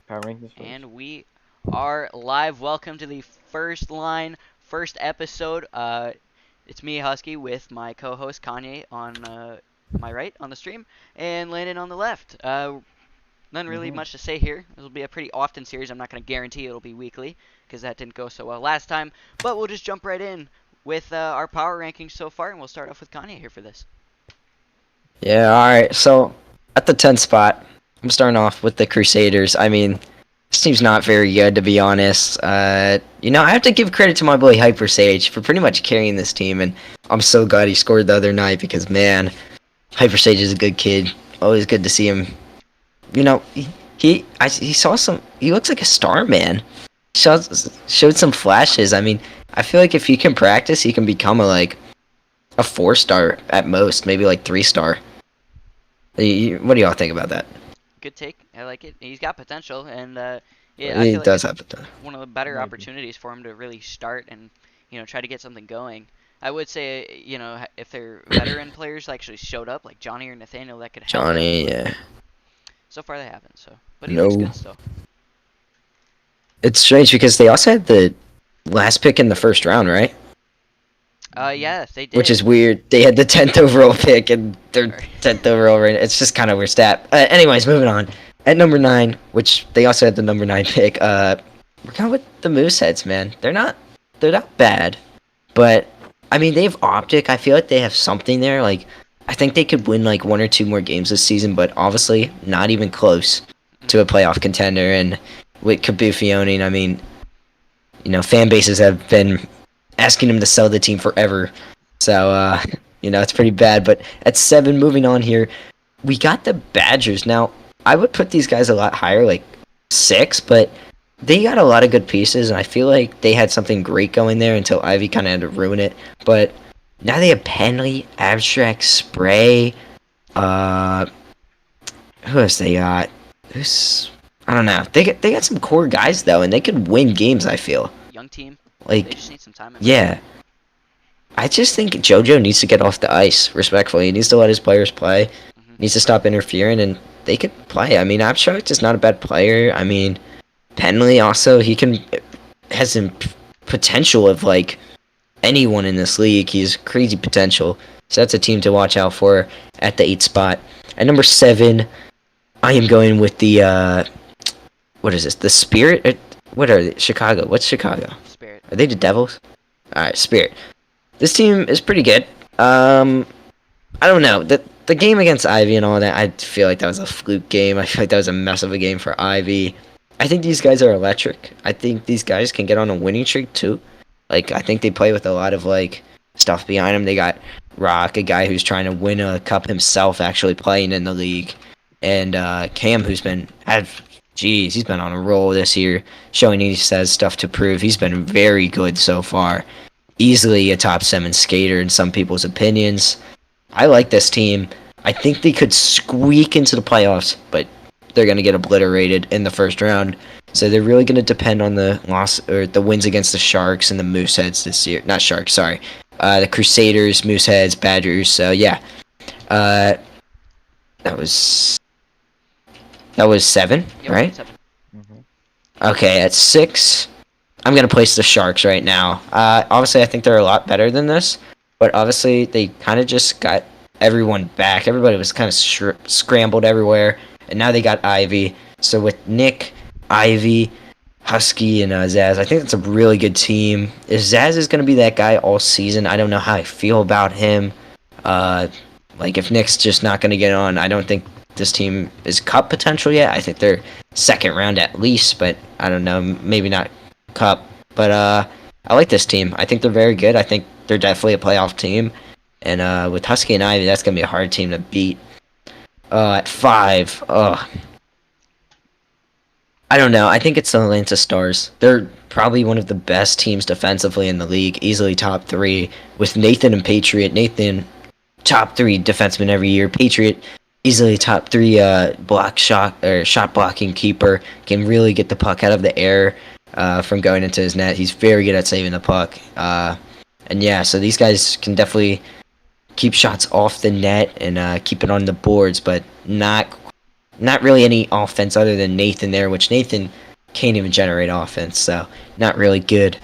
Power rankings first. And we are live. Welcome to the first line, first episode. It's me, Husky, with my co-host Kanye on my right on the stream, and Landon on the left. Nothing really hmm much to say here. This will be a pretty often series. I'm not going to guarantee it'll be weekly because that didn't go so well last time. But we'll just jump right in with our power rankings so far, and we'll start off with Kanye here for this. Yeah, all right. So at the 10th spot, I'm starting off with the Crusaders. I mean, this team's not very good to be honest. I have to give credit to my boy Hyper Sage for pretty much carrying this team, and I'm so glad he scored the other night because man, Hyper Sage is a good kid. Always good to see him. You know, he saw some. He looks like a star, man. Showed some flashes. I mean, I feel like if he can practice, he can become a 4-star at most, maybe like 3-star. What do y'all think about that? Good take. I like it. He's got potential, and yeah, I He feel like does this have is it. one of the better Maybe. opportunities for him to really start and try to get something going. I would say if their veteran players actually showed up like Johnny or Nathaniel, that could help him. Johnny, But yeah. so far they haven't. But he looks No. good still. It's strange because they also had the last pick in the first round, right? Yeah, they Which did. is weird. They had the 10th overall pick and their Or 10th overall right. It's just kind of weird stat. Anyways, moving on. At number 9, which they also had the number 9 pick, we're going with the Mooseheads, man. They're not bad. But, I mean, they have Optic. I feel like they have something there. Like, I think they could win, like, one or two more games this season, but obviously not even close to a playoff contender. And with Kabufi owning, I mean, fan bases have been asking him to sell the team forever. So, it's pretty bad. But at 7, moving on here, we got the Badgers. Now, I would put these guys a lot higher, like 6, but they got a lot of good pieces, and I feel like they had something great going there until Ivy kind of had to ruin it. But now they have Penley, Abstract, Spray. Uh, who else they got? Who's I don't know. They got some core guys though, and they could win games. I feel young team. They like just need some time, in my yeah. opinion. I just think JoJo needs to get off the ice. Respectfully, he needs to let his players play. Hmm. Needs to stop interfering, and they could play. I mean, Abstract is not a bad player. I mean, Penley also has some potential of like anyone in this league. He's crazy potential. So that's a team to watch out for at the 8th spot. At number 7, I am going with the what is this? The Spirit? What are they? Chicago. What's Chicago? Spirit. Are they the Devils? All right, Spirit. This team is pretty good. I don't know. The game against Ivy and all that, I feel like that was a fluke game. I feel like that was a mess of a game for Ivy. I think these guys are electric. I think these guys can get on a winning streak too. Like I think they play with a lot of like stuff behind them. They got Rock, a guy who's trying to win a cup himself, actually playing in the league, and Cam, who's he's been on a roll this year, showing he says stuff to prove. He's been very good so far. Easily a top 7 skater in some people's opinions. I like this team. I think they could squeak into the playoffs, but they're going to get obliterated in the first round. So they're really going to depend on the loss or the wins against the Sharks and the Mooseheads this year. Not Sharks, sorry. The Crusaders, Mooseheads, Badgers. So yeah, uh, that was 7, Yep, right? 7. hmm Okay, at 6, I'm gonna place the Sharks right now. Obviously, I think they're a lot better than this, but obviously they kind of just got everyone back. Everybody was kind of scrambled everywhere, and now they got Ivy. So with Nick, Ivy, Husky, and Zaz, I think that's a really good team. If Zaz is gonna be that guy all season, I don't know how I feel about him. Uh, like if Nick's just not gonna get on, I don't think this team is cup potential yet. I think they're second round at least, but I don't know, maybe not cup. But I like this team. I think they're very good. I think they're definitely a playoff team. And with Husky and Ivy, that's gonna be a hard team to beat. At 5, I don't know. I think it's the Atlanta Stars. They're probably one of the best teams defensively in the league, easily top 3. With Nathan and Patriot, Nathan top 3 defenseman every year. Patriot easily top 3 block shot or shot blocking keeper. Can really get the puck out of the air from going into his net. He's very good at saving the puck. And yeah, so these guys can definitely keep shots off the net and keep it on the boards, but not not really any offense other than Nathan there, which Nathan can't even generate offense, so not really good.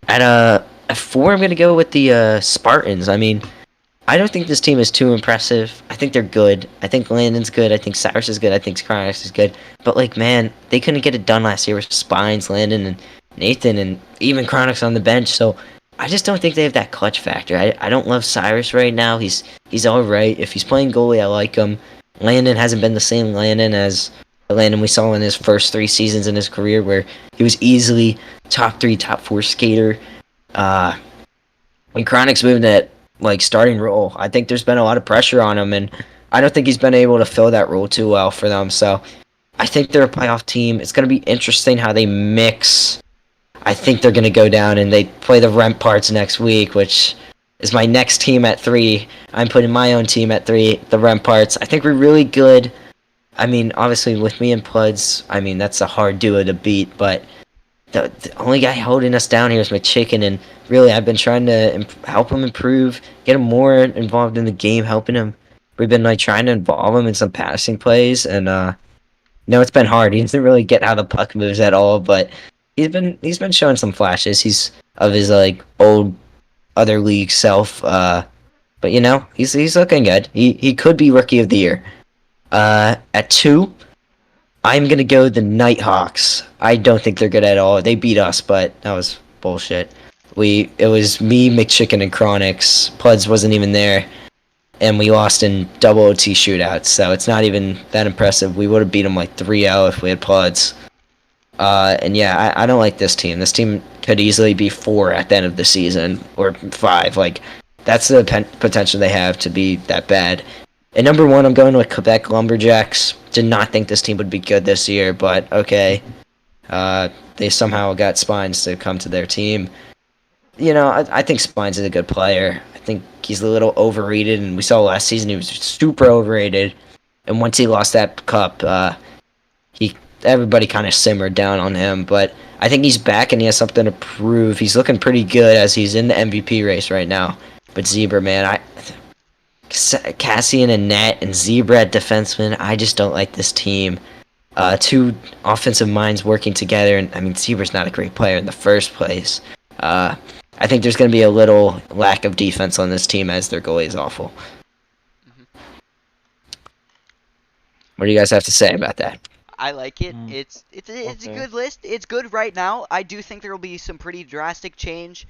At 4, I'm gonna go with the Spartans. I mean, I don't think this team is too impressive. I think they're good. I think Landon's good. I think Cyrus is good. I think Chronix is good. But like, man, they couldn't get it done last year with Spines, Landon, and Nathan, and even Chronix on the bench. So I just don't think they have that clutch factor. I don't love Cyrus right now. He's all right. If he's playing goalie, I like him. Landon hasn't been the same Landon as the Landon we saw in his first 3 seasons in his career, where he was easily top 3, top 4 skater. When Chronix moved that like starting role, I think there's been a lot of pressure on him, and I don't think he's been able to fill that role too well for them. So I think they're a playoff team. It's going to be interesting how they mix. I think they're going to go down and they play the Remparts next week, which is my next team at 3. I'm putting my own team at 3, the Remparts. I think we're really good. I mean, obviously with me and Pluds, I mean that's a hard duo to beat, but the only guy holding us down here is McChicken, and really I've been trying to help him improve, get him more involved in the game, helping him. We've been like trying to involve him in some passing plays, and no, it's been hard. He doesn't really get how the puck moves at all, but he's been showing some flashes. He's of his like old other league self, but he's looking good. He could be rookie of the year. At 2, I'm gonna go the Nighthawks. I don't think they're good at all. They beat us, but that was bullshit. It was me, McChicken, and Chronix. Pluds wasn't even there, and we lost in double OT shootouts. So it's not even that impressive. We would have beat them like 3-0 if we had Pluds. And yeah, I don't like this team. This team could easily be 4 at the end of the season, or 5. Like that's the potential they have to be that bad. At number 1, I'm going with Quebec Lumberjacks. Did not think this team would be good this year, but okay. They somehow got Spines to come to their team. I think Spines is a good player. I think he's a little overrated, and we saw last season he was super overrated. And once he lost that cup, everybody kind of simmered down on him. But I think he's back, and he has something to prove. He's looking pretty good as he's in the MVP race right now. But Zebra, man, Cassian and Net and Zebra at defenseman, I just don't like this team. 2 offensive minds working together, and I mean Zebra's not a great player in the first place. I think there's going to be a little lack of defense on this team as their goalie is awful. Mm-hmm. What do you guys have to say about that? I like it. It's a good list. It's good right now. I do think there will be some pretty drastic change.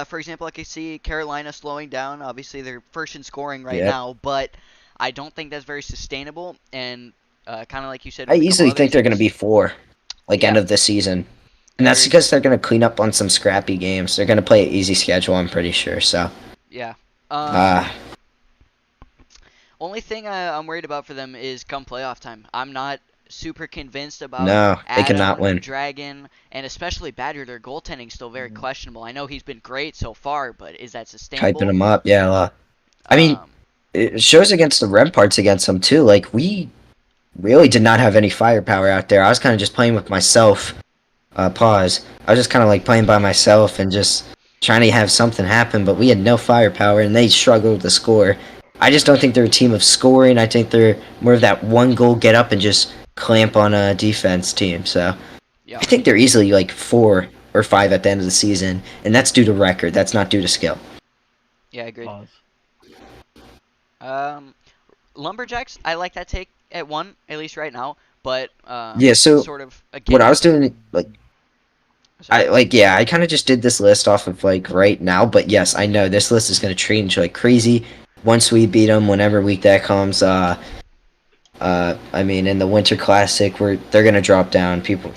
For example, I could see Carolina slowing down. Obviously, they're first in scoring right now, but I don't think that's very sustainable. And kind of like you said, I easily think they're going to be 4, end of the season. And that's because they're going to clean up on some scrappy games. They're going to play an easy schedule, I'm pretty sure. So yeah. Only thing I'm worried about for them is come playoff time. I'm not super convinced about they cannot win. Dragon, and especially Badger. Their goaltending is still very questionable. I know he's been great so far, but is that sustainable? Hyping him up, yeah. I mean, it shows against the Remparts against them too. Like we really did not have any firepower out there. I was kind of just playing with myself. Pause. I was just kind of like playing by myself and just trying to have something happen, but we had no firepower, and they struggled to score. I just don't think they're a team of scoring. I think they're more of that one goal get up and just clamp on a defense team. So I think they're easily like 4 or 5 at the end of the season, and that's due to record. That's not due to skill. Yeah, I agree. Lumberjacks, I like that take at 1, at least right now. But so sort of again, what I was doing, I kind of just did this list off of like right now. But yes, I know this list is going to change like crazy once we beat them. Whenever week that comes, I mean, in the Winter Classic, they're going to drop down. People,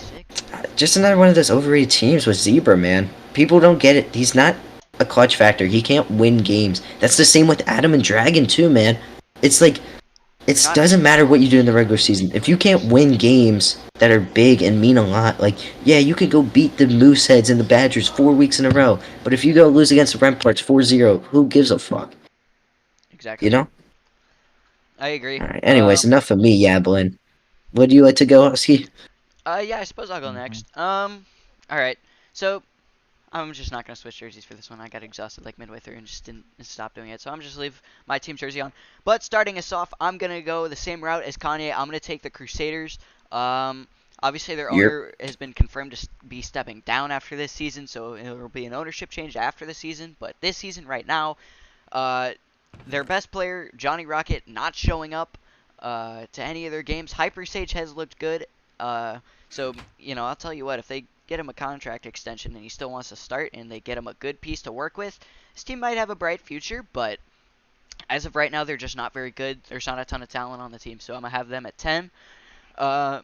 just another one of those overrated teams with Zebra, man. People don't get it. He's not a clutch factor. He can't win games. That's the same with Adam and Dragon too, man. It's like it doesn't matter what you do in the regular season. If you can't win games that are big and mean a lot, like, yeah, you could go beat the Mooseheads and the Badgers 4 weeks in a row. But if you go lose against the Remparts 4-0, who gives a fuck? Exactly. You know? I agree. All right, anyways, enough of me yabbling. Would you like to go, Husky? Yeah, I suppose I'll go next. All right. So, I'm just not gonna switch jerseys for this one. I got exhausted like midway through and just didn't stop doing it. So I'm just leave my team jersey on. But starting us off, I'm gonna go the same route as Kanye. I'm gonna take the Crusaders. Obviously their Yep. owner has been confirmed to be stepping down after this season, so it will be an ownership change after the season. But this season, right now, uh, their best player Johnny Rocket not showing up to any of their games. Hyper Sage has looked good. So I'll tell you what, if they get him a contract extension and he still wants to start and they get him a good piece to work with, this team might have a bright future, but as of right now, they're just not very good. There's not a ton of talent on the team, so I'm going to have them at 10.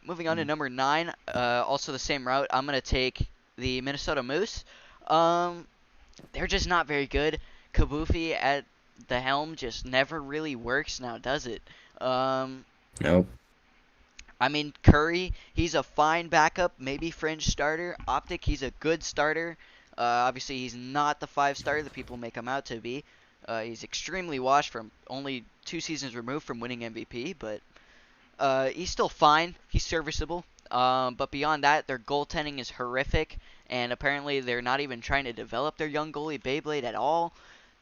Moving on to number 9, also the same route. I'm going to take the Minnesota Moose. They're just not very good. Kabufi at the helm just never really works now, does it? Nope. I mean, Curry, he's a fine backup, maybe fringe starter. Optic, he's a good starter. Obviously, he's not the 5-star that people make him out to be. He's extremely washed from only 2 seasons removed from winning MVP, but he's still fine. He's serviceable. But beyond that, their goaltending is horrific, and apparently they're not even trying to develop their young goalie Beyblade at all.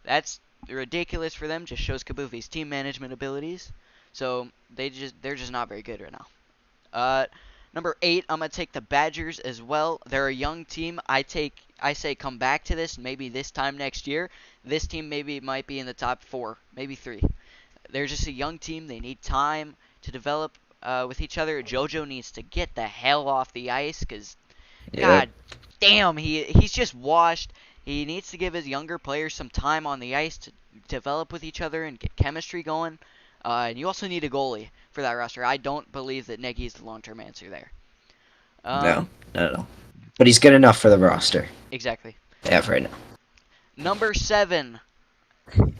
That's ridiculous for them. Just shows Kabufi's team management abilities. So they're just not very good right now. Number 8, I'm gonna take the Badgers as well. They're a young team. I say come back to this maybe this time next year. This team maybe might be in the top 4, maybe 3. They're just a young team. They need time to develop with each other. JoJo needs to get the hell off the ice because, God damn, he's just washed. He needs to give his younger players some time on the ice to develop with each other and get chemistry going. And you also need a goalie for that roster. I don't believe that Nagy is the long-term answer there. No, not at all. But he's good enough for the roster. Exactly. Yeah, for right now. Number 7.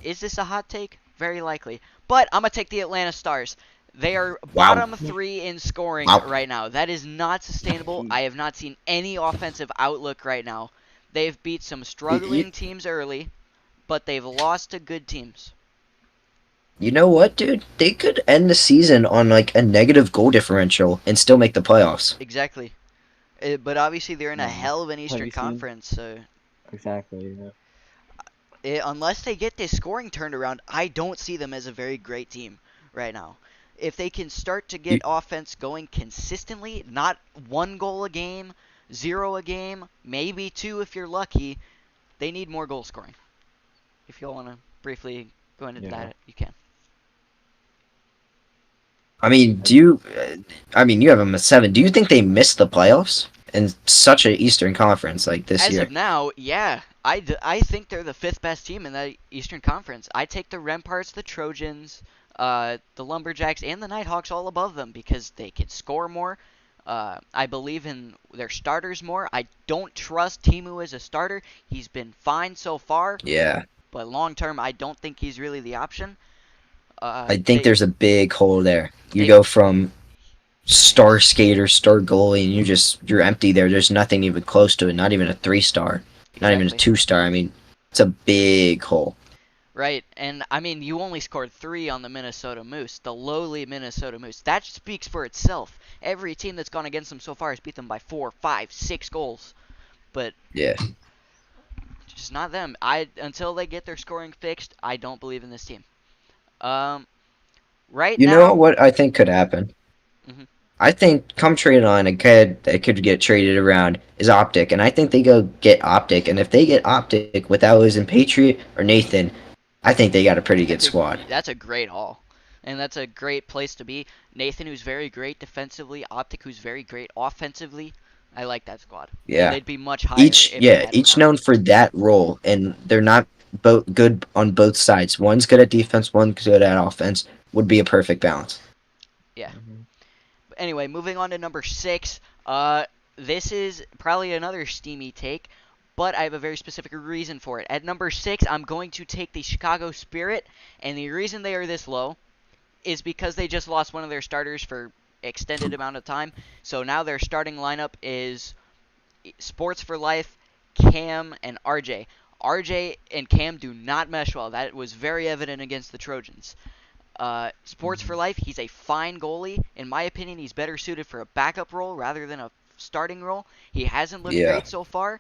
Is this a hot take? Very likely. But I'm going to take the Atlanta Stars. They are bottom 3 in scoring right now. That is not sustainable. I have not seen any offensive outlook right now. They've beat some struggling teams early, but they've lost to good teams. You know what, dude? They could end the season on like a negative goal differential and still make the playoffs. Exactly. But obviously they're in a hell of an Eastern Conference. So Exactly. Yeah. unless they get this scoring turned around, I don't see them as a very great team right now. If they can start to get offense going consistently, not 1 goal a game, 0 a game, maybe 2 if you're lucky, they need more goal scoring. If you all want to briefly go into that, you can. I mean, you have them at 7. Do you think they missed the playoffs in such an Eastern Conference like this year? As of now, yeah. I think they're the 5th best team in the Eastern Conference. I take the Remparts, the Trojans, the Lumberjacks, and the Nighthawks all above them because they can score more. I believe in their starters more. I don't trust Timu as a starter. He's been fine so far. Yeah. But long term, I don't think he's really the option. I think there's a big hole there. You go from star skater, star goalie, and you're empty there. There's nothing even close to it. Not even a 3-star. Not even a 2-star. I mean, it's a big hole. Right, and I mean, you only scored 3 on the Minnesota Moose, the lowly Minnesota Moose. That speaks for itself. Every team that's gone against them so far has beat them by 4, 5, 6 goals. But yeah, just not them. Until they get their scoring fixed, I don't believe in this team. Right you now, know what I think could happen? Mm-hmm. I think come trade line a kid that could get traded around is Optic, and I think they go get Optic. And if they get Optic without losing Patriot or Nathan, I think they got a pretty good squad. That's a great haul. And that's a great place to be. Nathan, who's very great defensively. Optic, who's very great offensively. I like that squad. Yeah. And they'd be much higher. Each known for that role, and they're not both good on both sides. One's good at defense, one's good at offense. Would be a perfect balance. Yeah. Mm-hmm. Anyway, moving on to number 6. This is probably another steamy take, but I have a very specific reason for it. At number 6, I'm going to take the Chicago Spirit, and the reason they are this low is because they just lost one of their starters for extended amount of time. So now their starting lineup is Sports for Life, Cam, and RJ. RJ and Cam do not mesh well. That was very evident against the Trojans. Sports for Life, he's a fine goalie. In my opinion, he's better suited for a backup role rather than a starting role. He hasn't looked great so far.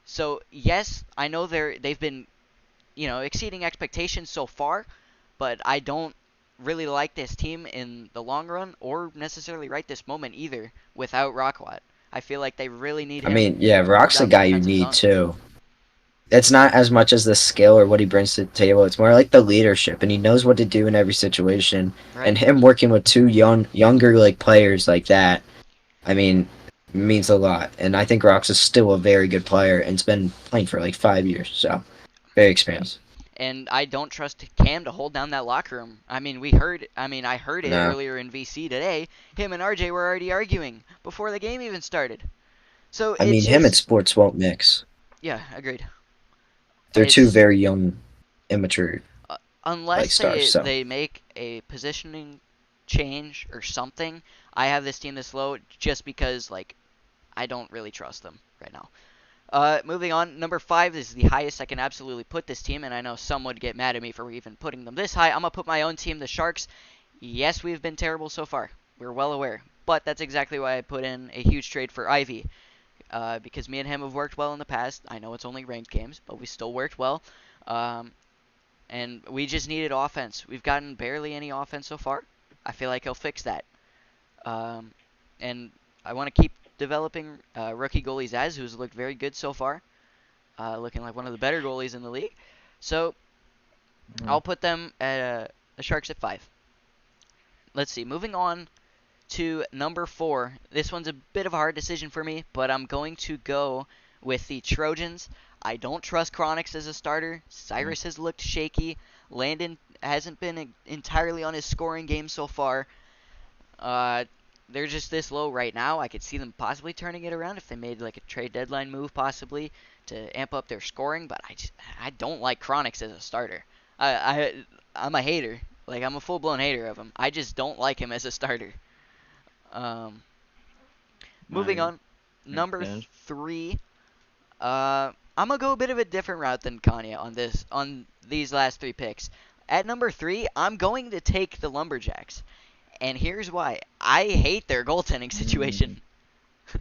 So yes, I know they've been, exceeding expectations so far, but I don't really like this team in the long run or necessarily right this moment either without Rockwat. I feel like they really need I him mean, yeah, Rock's the down the guy you defensive need zone. too. It's not as much as the skill or what he brings to the table. It's more like the leadership, and he knows what to do in every situation. Right. And him working with two younger like players like that, I mean, means a lot. And I think Rox is still a very good player and has been playing for like 5 years, so very experienced. And I don't trust Cam to hold down that locker room. I mean, I heard it No, earlier in VC today. Him and RJ were already arguing before the game even started. So I it's mean him and just, sports won't mix. yeah, agreed. They're two It's very young, immature uh, like unless stars. So they make a positioning change or something. I have this team this low just because like I don't really trust them right now. Moving on, number 5 is the highest I can absolutely put this team, and I know some would get mad at me for even putting them this high. I'm gonna put my own team, the Sharks. Yes, we've been terrible so far. We're well aware, but that's exactly why I put in a huge trade for Ivy. Because me and him have worked well in the past. I know it's only ranked games, but we still worked well. Um, and we just needed offense. We've gotten barely any offense so far. I feel like he'll fix that. Um, and I want to keep developing rookie goalie Zaz, who's looked very good so far, looking like one of the better goalies in the league. So Mhm. I'll put them at the Sharks at 5. Let's see. Moving on to number 4. This one's a bit of a hard decision for me, but I'm going to go with the Trojans. I don't trust Chronix as a starter. Cyrus has looked shaky. Landon hasn't been entirely on his scoring game so far. Uh, they're just this low right now. I could see them possibly turning it around if they made like a trade deadline move, possibly to amp up their scoring. But I don't like Chronix as a starter. I'm a hater. Like I'm a full blown hater of him. I just don't like him as a starter. Um, Moving I on, makes number sense. 3. I'm gonna go a bit of a different route than Kanye on these last 3 picks. At number 3, I'm going to take the Lumberjacks, and here's why. I hate their goaltending Mm. situation.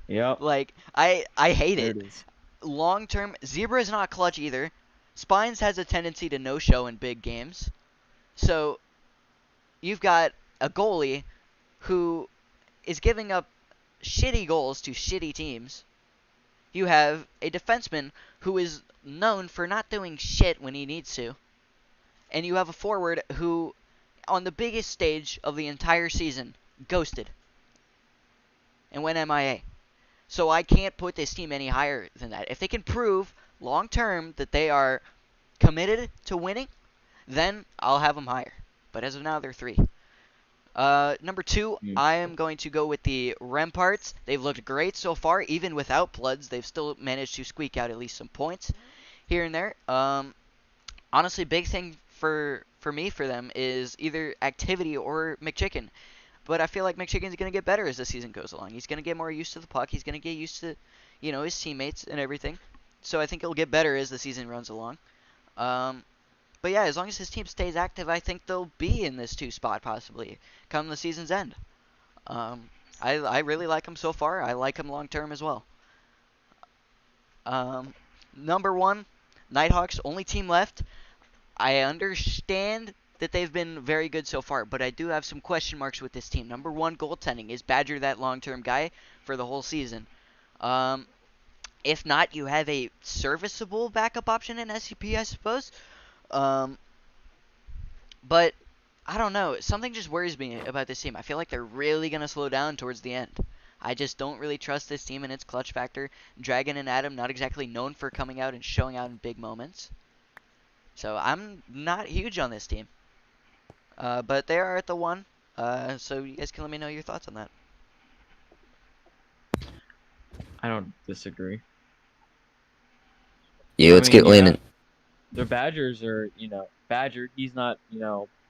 Yep. Like I hate There it. it is. Long term, Zebra is not clutch either. Spines has a tendency to no show in big games. So you've got a goalie who is giving up shitty goals to shitty teams. You have a defenseman who is known for not doing shit when he needs to. And you have a forward who, on the biggest stage of the entire season, ghosted and went MIA. So I can't put this team any higher than that. If they can prove long term that they are committed to winning, then I'll have them higher. But as of now, they're 3. Number 2, Mm. I am going to go with the Remparts. They've looked great so far, even without Bloods. They've still managed to squeak out at least some points here and there. Honestly, big thing for me for them is either activity or McChicken. But I feel like McChicken's going to get better as the season goes along. He's going to get more used to the puck. He's going to get used to, his teammates and everything. So I think he'll get better as the season runs along. Um, but yeah, as long as his team stays active, I think they'll be in this 2 spot possibly come the season's end. Um, I really like him so far. I like him long term as well. Um, Number 1, Nighthawks, only team left. I understand that they've been very good so far, but I do have some question marks with this team. Number 1, goaltending. Is Badger that long-term guy for the whole season? Um, if not, you have a serviceable backup option in SCP, I suppose. Um, but I don't know. Something just worries me about this team. I feel like they're really going to slow down towards the end. I just don't really trust this team and its clutch factor. Dragon and Adam, not exactly known for coming out and showing out in big moments. So I'm not huge on this team. But they are at the 1. So you guys can let me know your thoughts on that. I don't disagree. yeah, I let's mean, get yeah, Landon. the Badgers are, Badger. He's not,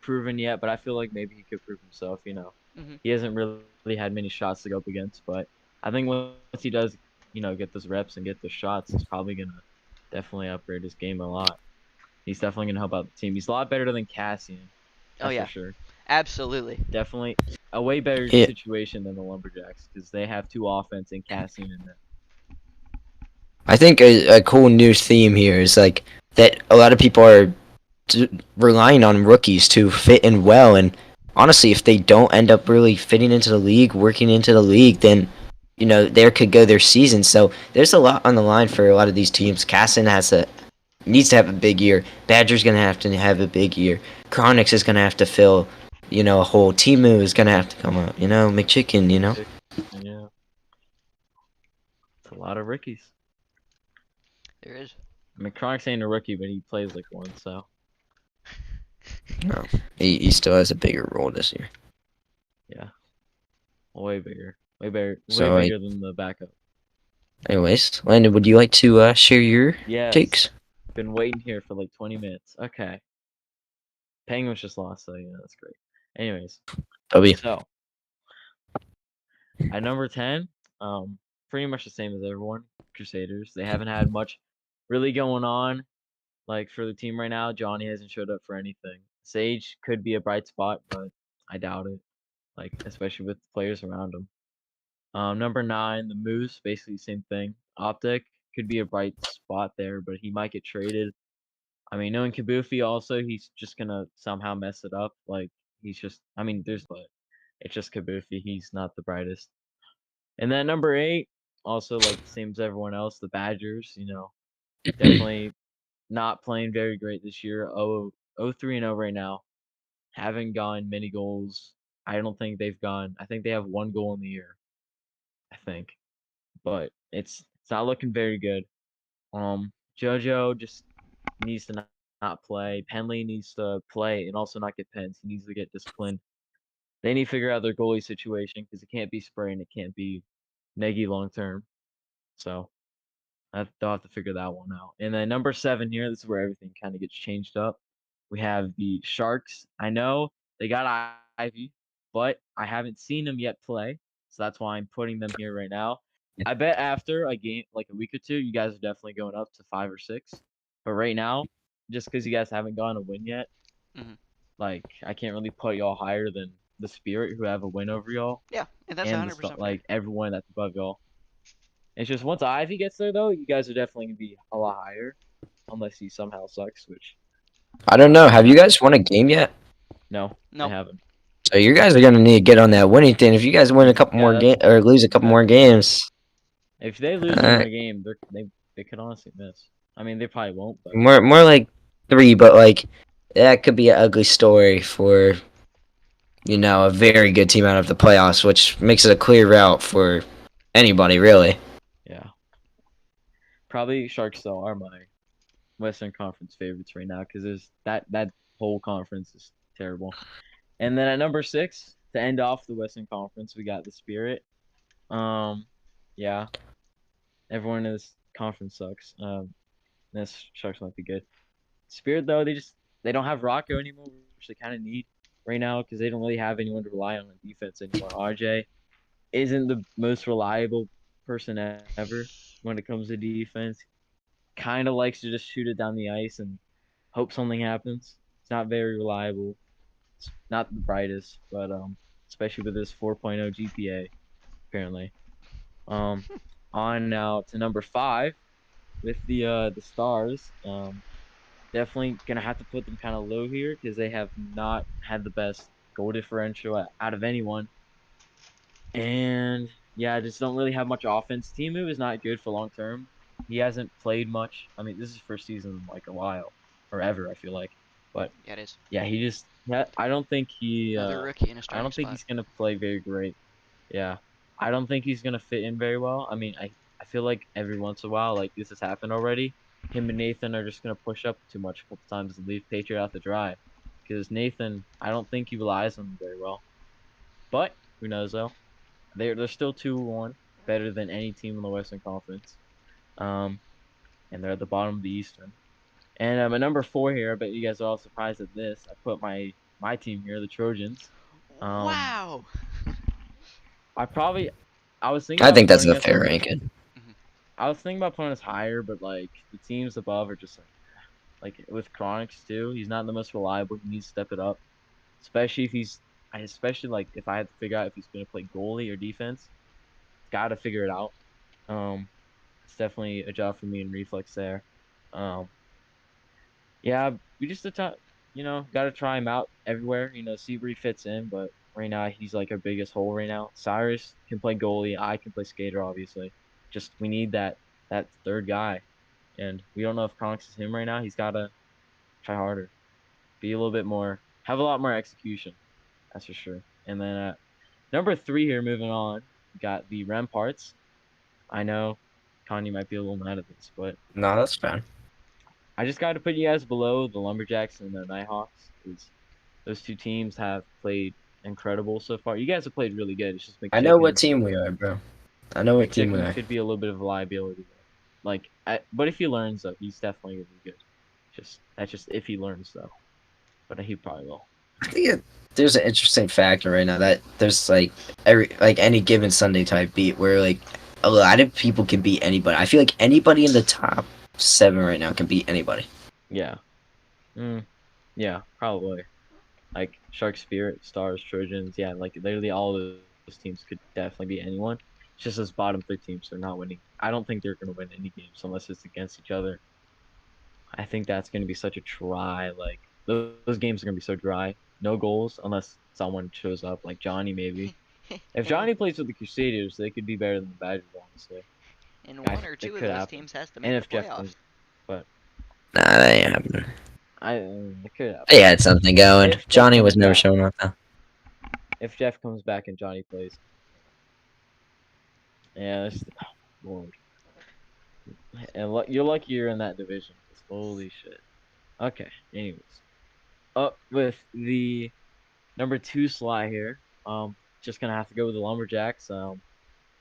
proven yet, but I feel like maybe he could prove himself. Hmm. He hasn't really had many shots to go up against, but I think once he does, get those reps and get the shots, he's probably gonna definitely upgrade his game a lot. He's definitely gonna help out the team. He's a lot better than Cassian, Oh that's for yeah, sure. absolutely. Definitely a way better Yeah, situation than the Lumberjacks because they have 2 offense and Cassian in there. I think a cool new theme here is like that a lot of people are relying on rookies to fit in well, and honestly, if they don't end up really fitting into the league, working into the league, then there could go their season. So there's a lot on the line for a lot of these teams. Casson needs to have a big year. Badger's gonna have to have a big year. Chronix is gonna have to fill, a hole. Timu is gonna have to come out. McChicken. Yeah, it's a lot of rookies. There is. I mean, Chronix ain't a rookie, but he plays like one, so No, he still has a bigger role this year. yeah, way bigger, way So, bigger than the backup. anyways, Landon, would you like to share your Yes. takes? Been waiting here for like 20 minutes. Okay. Penguins just lost, so yeah, that's great. Anyways, W. so at number 10, pretty much the same as everyone. Crusaders. They haven't had much really going on, like for the team right now. Johnny hasn't showed up for anything. Sage could be a bright spot, but I doubt it. Like especially with the players around him. Number 9, the Moose, basically the same thing. Optic could be a bright spot there, but he might get traded. I mean, knowing Kabufi also, he's just gonna somehow mess it up. Like he's just, I mean, there's but it's just Kabufi. He's not the brightest. And then number 8, also like the same as everyone else, the Badgers. Definitely not playing very great this year. 3-0 right now. Haven't gone many goals. I don't think they've gone. I think they have 1 goal in the year. I think, but it's not looking very good. JoJo just needs to not play. Penley needs to play and also not get pens. He needs to get disciplined. They need to figure out their goalie situation because it can't be Spray and it can't be Nagy long term. So they'll have to figure that one out. And then number 7 here, this is where everything kind of gets changed up. We have the Sharks. I know they got Ivy, but I haven't seen them yet play. So that's why I'm putting them here right now. I bet after a game, like a week or two, you guys are definitely going up to 5 or 6. But right now, just because you guys haven't gotten a win yet, Mhm. like I can't really put y'all higher than the Spirit, who have a win over y'all, Yeah, and that's and 100% fair. like everyone that's above y'all. It's just once Ivy gets there, though, you guys are definitely gonna be a lot higher, unless he somehow sucks. Which I don't know. Have you happen. guys won a game yet? No, they No. haven't. So you guys are gonna need to get on that winning thing. If you guys win a couple Yeah, more that's game or lose a couple more exactly it. games, If they lose one uh, more game, they could honestly miss. I mean, they probably won't, but more like 3, but like that could be an ugly story for a very good team out of the playoffs, which makes it a clear route for anybody really. yeah, probably Sharks though are my Western Conference favorites right now because there's that whole conference is terrible. And then at number 6 to end off the Western Conference, we got the Spirit. Yeah, everyone in this conference sucks. This Sharks might be good. Spirit though, they don't have Rocco anymore, which they kind of need right now because they don't really have anyone to rely on defense anymore. RJ isn't the most reliable person ever when it comes to defense. Kind of likes to just shoot it down the ice and hope something happens. It's not very reliable. It's not the brightest, but especially with this 4.0 GPA apparently. Um, on now to number 5 with the Stars. Definitely gonna have to put them kind of low here because they have not had the best goal differential out of anyone. And yeah, I just don't really have much offense. Timu is not good for long term. He hasn't played much. I mean, this is his first season in like a while or ever, I feel like. But Yeah, it is. yeah, I don't think Another rookie in a I starting don't think spot. he's gonna play very great. Yeah. I don't think he's gonna fit in very well. I mean, I feel like every once in a while, like this has happened already. Him and Nathan are just gonna push up too much a couple times and leave Patriot out to dry. Because Nathan, I don't think he relies on him very well. But who knows though? They're still 2-1, better than any team in the Western Conference. Um, and they're at the bottom of the Eastern. And at number 4 here, I bet you guys are all surprised at this. I put my team here, the Trojans. Um, Wow. I probably I was thinking I about think that's putting a us fair ranking. I was thinking about putting us higher, but like the teams above are just like with Chronix too. He's not the most reliable. He needs to step it up, especially if especially like if I had to figure out if he's gonna play goalie or defense. Got to figure it out. Um, it's definitely a job for me in reflex there. Um, yeah, we just got to try him out everywhere. See where he fits in. But right now, he's like our biggest hole right now. Cyrus can play goalie. I can play skater, obviously. Just we need that third guy, and we don't know if Conks is him right now. He's got to try harder, be a little bit more, have a lot more execution. That's for sure. And then number 3 here, moving on, we got the Remparts. I know Kanye might be a little mad at this, but No, that's fine. I just got to put you guys below the Lumberjacks and the Nighthawks. Those two teams have played incredible so far. You guys have played really good. It's just I know what McChicken. team we are, bro. I know what team we McChicken are. could be a little bit of a liability. But if he learns, though, he's definitely gonna be good. That's just if he learns, though. But he probably will. I think there's an interesting factor right now that there's like any given Sunday type beat where like a lot of people can beat anybody. I feel like anybody in the top 7 right now can beat anybody. Yeah. Yeah, probably. Like Shark Spirit, Stars, Trojans, yeah, like literally all of those teams could definitely beat anyone. It's just those bottom 3 teams are not winning. I don't think they're gonna win any games unless it's against each other. I think that's gonna be such a dry, like those games are gonna be so dry. No goals unless someone shows up, like Johnny maybe. If Johnny plays with the Crusaders, they could be better than the Badgers, honestly. And one or two of those teams has to make And the if Jeff playoffs. comes, but Nah, that ain't happening. it could happen. They had something going. If Johnny Jeff was comes never back. showing up though. If Jeff comes back and Johnny plays. Yeah, that's Lord. And you're lucky you're in that division. 'Cause holy shit. Okay, anyways. Up with the number 2 Sly here. Just gonna have to go with the Lumberjacks.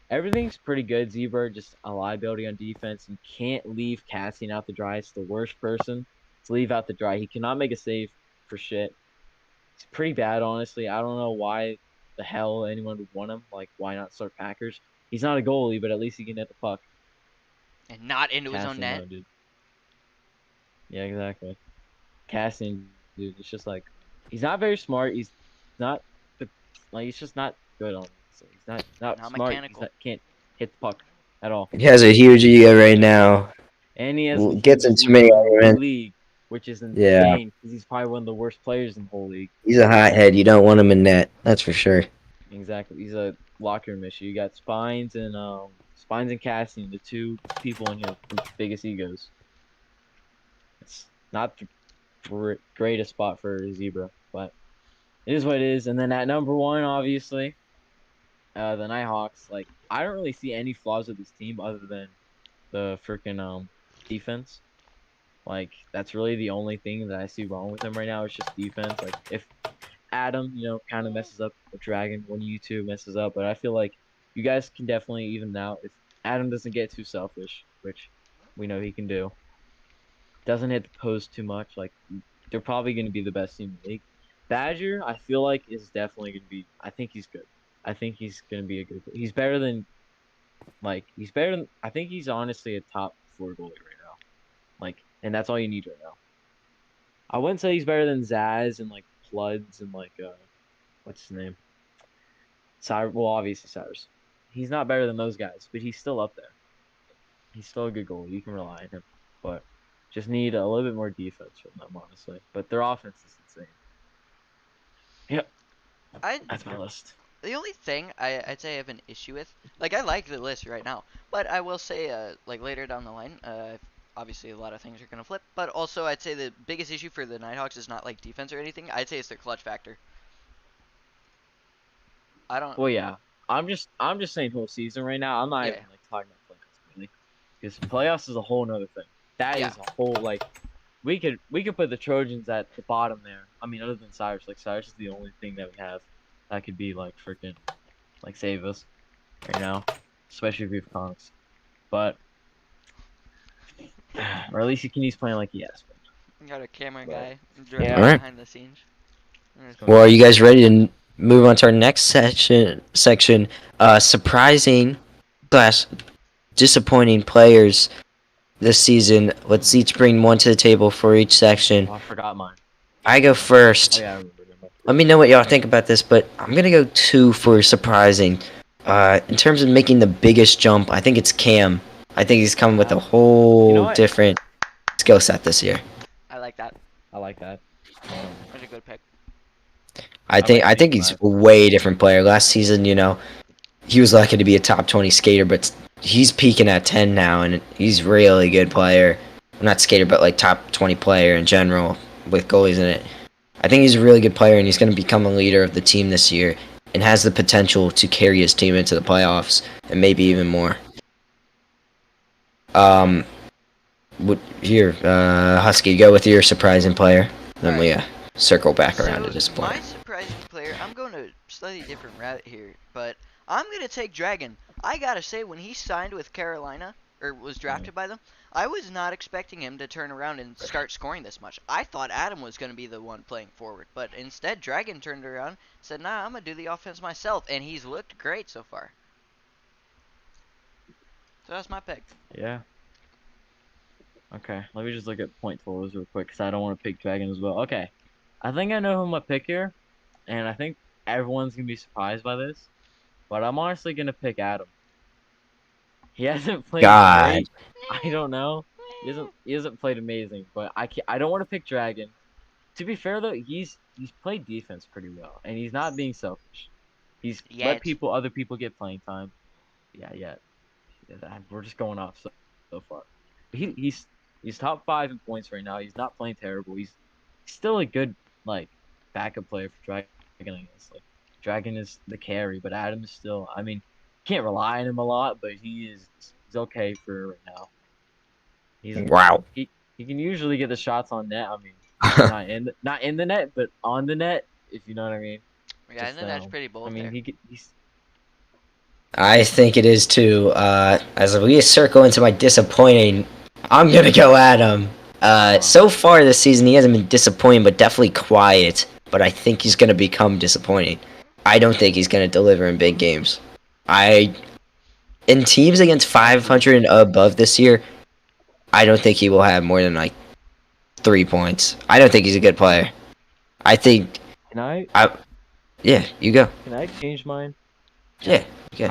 Everything's pretty good. Zebra just a liability on defense. You can't leave Cassian out to dry. It's the worst person to leave out to dry. He cannot make a save for shit. It's pretty bad, honestly. I don't know why the hell anyone would want him. Like, why not start Packers? He's not a goalie, but at least he can hit the puck. And not into his own Cassian, net. though, dude. Yeah, exactly. Cassian, dude, it's just like he's not very smart. He's not he's just not good on it. So he's not Not smart. mechanical. Can't hit the puck at all. He has a huge ego right now. And he has Gets in too many arguments. league, which is Yeah. insane because he's probably one of the worst players in the whole league. He's a hothead. You don't want him in net. That's for sure. Exactly. He's a locker room issue. You got Spines and Cassian, the 2 people in here with the biggest egos. It's not the greatest spot for a Zebra, but it is what it is. And then at number 1, obviously, the Nighthawks. Like, I don't really see any flaws with this team other than the freaking defense. Like, that's really the only thing that I see wrong with them right now. It's just defense. Like, if Adam, kind of messes up, or Dragon, one of you two messes up, but I feel like you guys can definitely even out if Adam doesn't get too selfish, which we know he can do. Doesn't hit the post too much. Like, they're probably going to be the best team in the league. Badger, I feel like, is definitely going to be. I think he's good. I think he's going to be a good. He's better than. I think he's honestly a top 4 goalie right now. Like, and that's all you need right now. I wouldn't say he's better than Zaz and like Ploods and like what's his name? Cyrus. Well, obviously Cyrus. He's not better than those guys, but he's still up there. He's still a good goalie. You can rely on him, but just need a little bit more defense from them, honestly. But their offense is insane. Yep. That's my list. The only thing I'd say I have an issue with, like, I like the list right now, but I will say, like, later down the line, obviously a lot of things are going to flip, but also I'd say the biggest issue for the Nighthawks is not, like, defense or anything. I'd say it's their clutch factor. I don't... Well, yeah. I'm just saying whole season right now. I'm not even, like, talking about playoffs, really. Because playoffs is a whole nother thing. That is a whole, like... We could put the Trojans at the bottom there. I mean, other than Cyrus. Like, Cyrus is the only thing that we have that could be, like, freaking, like, save us right now. Especially if we have Conks. But, or at least he's playing like he has been. Got a camera guy behind the scenes. Well, are you guys ready to move on to our next section? Surprising / disappointing players this season. Let's each bring one to the table for each section. Oh, I forgot mine. I go first. Oh, yeah, I remember. Let me know what y'all think about this, but I'm gonna go 2 for surprising. In terms of making the biggest jump, I think it's Cam. I think he's coming with a whole You know what? different skill set this year. I like that. I like that. That's a good pick. I think might change he's mine. a way different player. Last season, he was lucky to be a top 20 skater, but he's peaking at 10 now, and he's really good player. Not skater, but like top 20 player in general with goalies in it. I think he's a really good player, and he's going to become a leader of the team this year, and has the potential to carry his team into the playoffs and maybe even more. Husky, go with your surprising player. Then we circle back around to this my player. surprising player, I'm going a slightly different route here, but I'm going to take Dragon. I got to say, when he signed with Carolina, or was drafted by them, I was not expecting him to turn around and start scoring this much. I thought Adam was going to be the one playing forward, but instead Dragon turned around and said, nah, I'm going to do the offense myself, and he's looked great so far. So that's my pick. Yeah. Okay, let me just look at point totals real quick, because I don't want to pick Dragon as well. Okay, I think I know who I'm going to pick here, and I think everyone's going to be surprised by this, but I'm honestly going to pick Adam. He hasn't played great. I don't know. He hasn't played amazing, but I don't want to pick Dragon. To be fair though, he's played defense pretty well, and he's not being selfish. He's let other people get playing time. Yeah. We're just going off so far. He's top 5 in points right now. He's not playing terrible. He's still a good backup player for Dragon, I guess. Dragon is the carry, but Adam is still. I mean, can't rely on him a lot, but he's okay for right now. He can usually get the shots on net. I mean, not in the net, but on the net, if you know what I mean. Yeah, and then that's pretty bold. I mean, he's. I think it is too. As we circle into my disappointing, I'm gonna go Adam. So far this season, he hasn't been disappointing, but definitely quiet. But I think he's gonna become disappointing. I don't think he's gonna deliver in big games. In teams against 500 and above this year, I don't think he will have more than 3 points. I don't think he's a good player. I think. Can I? Yeah, you go. Can I change mine? Yeah. I'm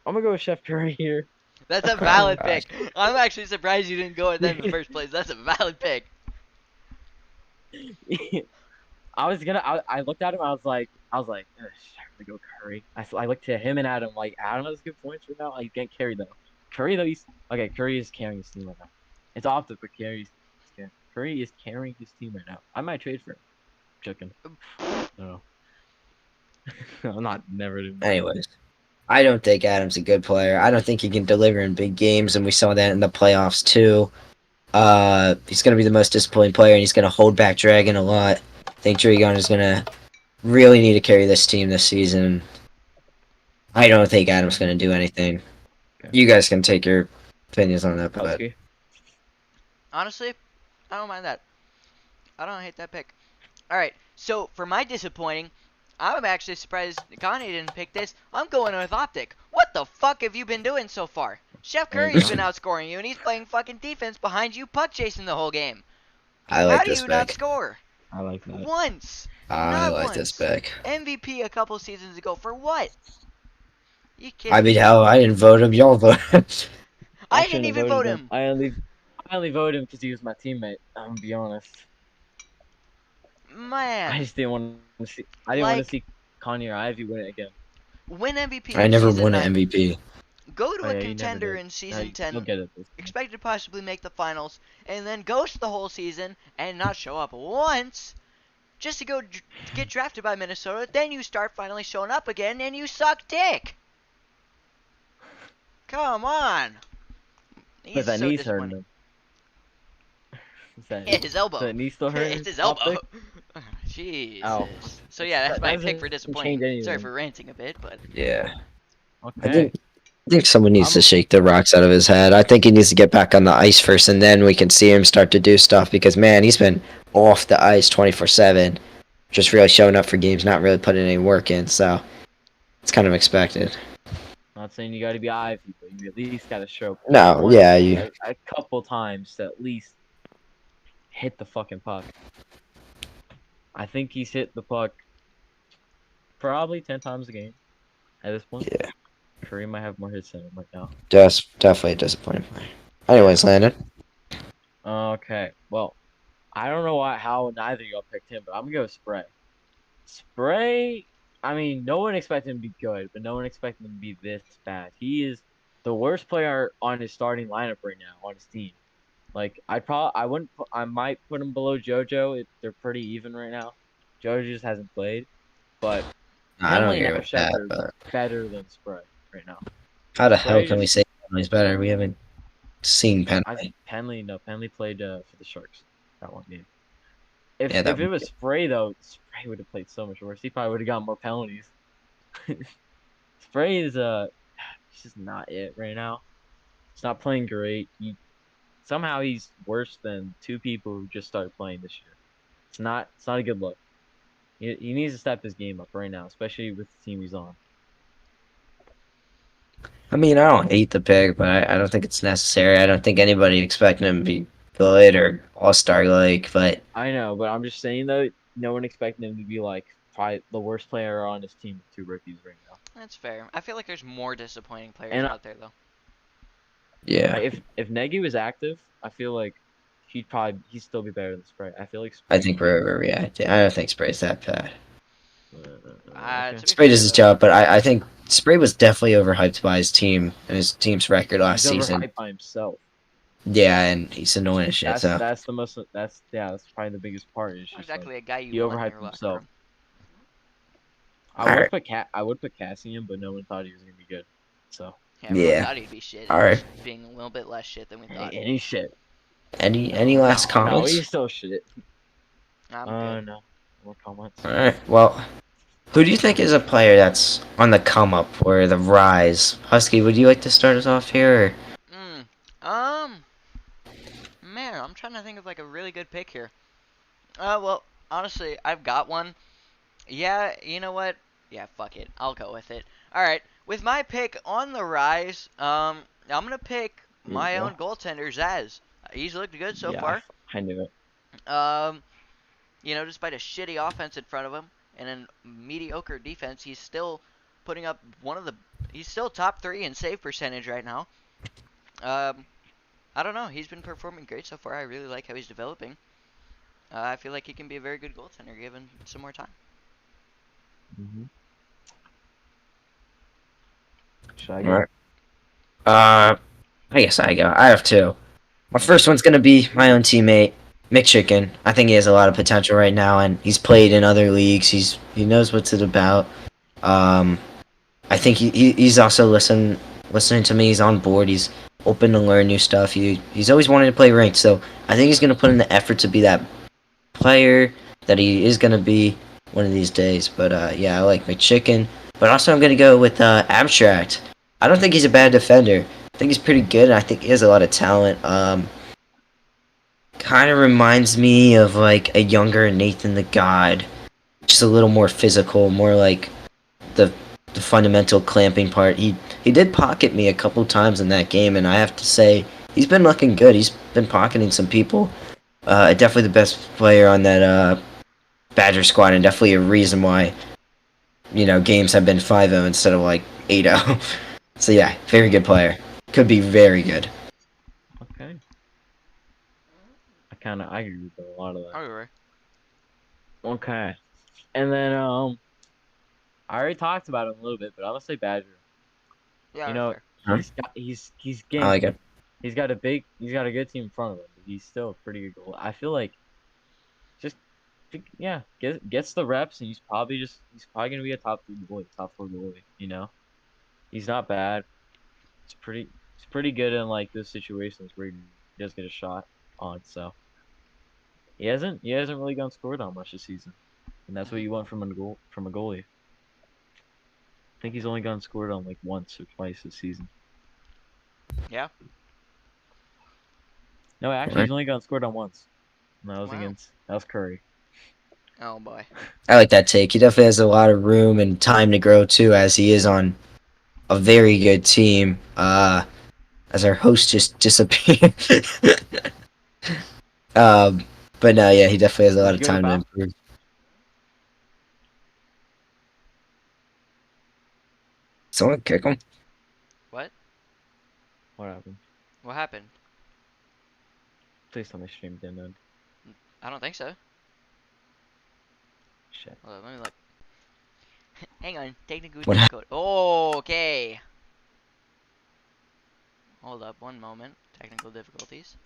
gonna go with Chef Curry here. That's a valid pick. I'm actually surprised you didn't go with them in the first place. That's a valid pick. I looked at him. I was like, I'm gonna go Curry. I looked to him and Adam. Adam has good points right now. He can't carry though. Curry though, Curry is carrying his team right now. It's off but Curry is carrying his team right now. I might trade for him. Joking. No. I'm not never doing that. Anyways, I don't think Adam's a good player. I don't think he can deliver in big games, and we saw that in the playoffs too. He's gonna be the most disappointing player, and he's gonna hold back Dragon a lot. I think Dragon is gonna really need to carry this team this season. I don't think Adam's gonna do anything. Okay. You guys can take your opinions on that, but honestly, I don't mind that. I don't hate that pick. All right, so for my disappointing, I'm actually surprised Kanye didn't pick this. I'm going with Optic. What the fuck have you been doing so far? Chef Curry's been outscoring you, and he's playing fucking defense behind you, puck chasing the whole game. How do you not score? I like that. Once. I like this pick. MVP a couple seasons ago for what? You kidding? I mean, hell, I didn't vote him. Y'all voted him. I didn't even vote him. I only voted him because he was my teammate. I'm gonna be honest. Man. I just didn't want to see. I didn't want to see Kanye or Ivy win it again. Win MVP. I never won an MVP. Go to a contender in season 10. You'll get it. Expect to possibly make the finals, and then ghost the whole season and not show up once, just to go get drafted by Minnesota. Then you start finally showing up again, and you suck dick. Come on. But that knee's hurting him. His elbow. That knee still hurting? It's his elbow. Jesus. Ow. So yeah, that's my pick for disappointing. Sorry for ranting a bit, but yeah. Okay. I think someone needs to shake the rocks out of his head. I think he needs to get back on the ice first, and then we can see him start to do stuff. Because man, he's been off the ice 24/7, just really showing up for games, not really putting any work in. So it's kind of expected. Not saying you got to be Ivy, but you at least got to show. No, yeah, you a couple times to at least hit the fucking puck. I think he's hit the puck probably 10 times a game at this point. Yeah. Curry might have more hits than him right now. Definitely a disappointing player. Anyways, Landon. Okay, well, I don't know how neither of y'all picked him, but I'm gonna go with Spray. Spray, I mean, no one expected him to be good, but no one expected him to be this bad. He is the worst player on his starting lineup right now on his team. Like I might put him below JoJo. They're pretty even right now. JoJo just hasn't played, but I don't Penley and agree with that, Abshek are but better than Spray right now. how the hell Spray can we just say Penley's better? We haven't seen Penley. Penley played for the Sharks that one game. If Yeah, that if it one. was Spray though, Spray would have played so much worse. He probably would have gotten more penalties. Spray is he's just not it right now. He's not playing great. Somehow he's worse than two people who just started playing this year. It's not a good look. He needs to step his game up right now, especially with the team he's on. I mean, I don't hate the pick, but I don't think it's necessary. I don't think anybody expecting him to be good or all-star like, but I know, but I'm just saying though, no one expecting him to be like probably the worst player on his team with two rookies right now. That's fair. I feel like there's more disappointing players And out there though. yeah, if Nagy was active, I feel like he'd still be better than Spray. I feel like I Spray's think pretty we're good. overreacting. I don't think Spray's that bad. Okay. To be Spray fair, does his though, job, but I think Spray was definitely overhyped by his team and his team's record last He's season. overhyped by himself. Yeah, and he's annoying as shit. So That's the most. That's probably the biggest part. Is not just exactly like a guy he you want in overhyped your locker himself. room. I would put Cassian, but no one thought he was gonna be good. So Yeah, everyone Yeah. thought he'd be shit. All And right. just being a little bit less shit than we thought. any shit. Any last No, comments? he's still shit. I'm good. No more comments. All right. Well, who do you think is a player that's on the come up or the rise? Husky, would you like to start us off here? Man, I'm trying to think of like a really good pick here. Well, honestly, I've got one. Yeah, you know what? Yeah, fuck it. I'll go with it. All right, with my pick on the rise, I'm gonna pick my There you own goaltender, Zaz. He's looked good so Yeah, far. I knew it. Despite a shitty offense in front of him and a mediocre defense, he's still putting up he's still top 3 in save percentage right now. I don't know. He's been performing great so far. I really like how he's developing. I feel like he can be a very good goaltender given some more time. Should I All go? right. I guess I go. I have two. My first one's gonna be my own teammate, McChicken. I think he has a lot of potential right now, and he's played in other leagues. He knows what's it about. I think he's also listening to me. He's on board. He's open to learn new stuff. He's always wanted to play ranked, so I think he's gonna put in the effort to be that player that he is gonna be one of these days. But yeah, I like McChicken. But also I'm gonna go with Abstract. I don't think he's a bad defender. I think he's pretty good, and I think he has a lot of talent. Kind of reminds me of like a younger Nathan the God, just a little more physical, more like the fundamental clamping part. He did pocket me a couple times in that game, and I have to say he's been looking good. He's been pocketing some people. Definitely the best player on that Badger squad, and definitely a reason why games have been 5-0 instead of like 8-0. So yeah, very good player. Could be very good. Okay. I agree with a lot of that. Alright. Okay. And then I already talked about him a little bit, but I'm gonna say Badger. Yeah, You know, fair. Huh? he's I like getting it. he's got a good team in front of him, but he's still a pretty good goal. I feel like gets the reps, and he's probably gonna be a top 4 goalie. He's not bad. It's pretty good in like those situations where he does get a shot on. So he hasn't really gone scored on much this season, and that's what you want from a goalie. I think he's only gone scored on like once or twice this season. Yeah. No, actually, Right. he's only gone scored on once. And that Wow. was Curry. Oh boy. I like that take. He definitely has a lot of room and time to grow too, as he is on a very good team. As our host just disappeared. But no, yeah, he definitely has a lot of Did you go to time to Bob? improve. Someone kick him. What happened? What happened? Please tell me stream didn't end. I don't think so. Shit. Hold on, let me look. Hang on, technical What difficulty. Oh, okay. Hold up, one moment. Technical difficulties.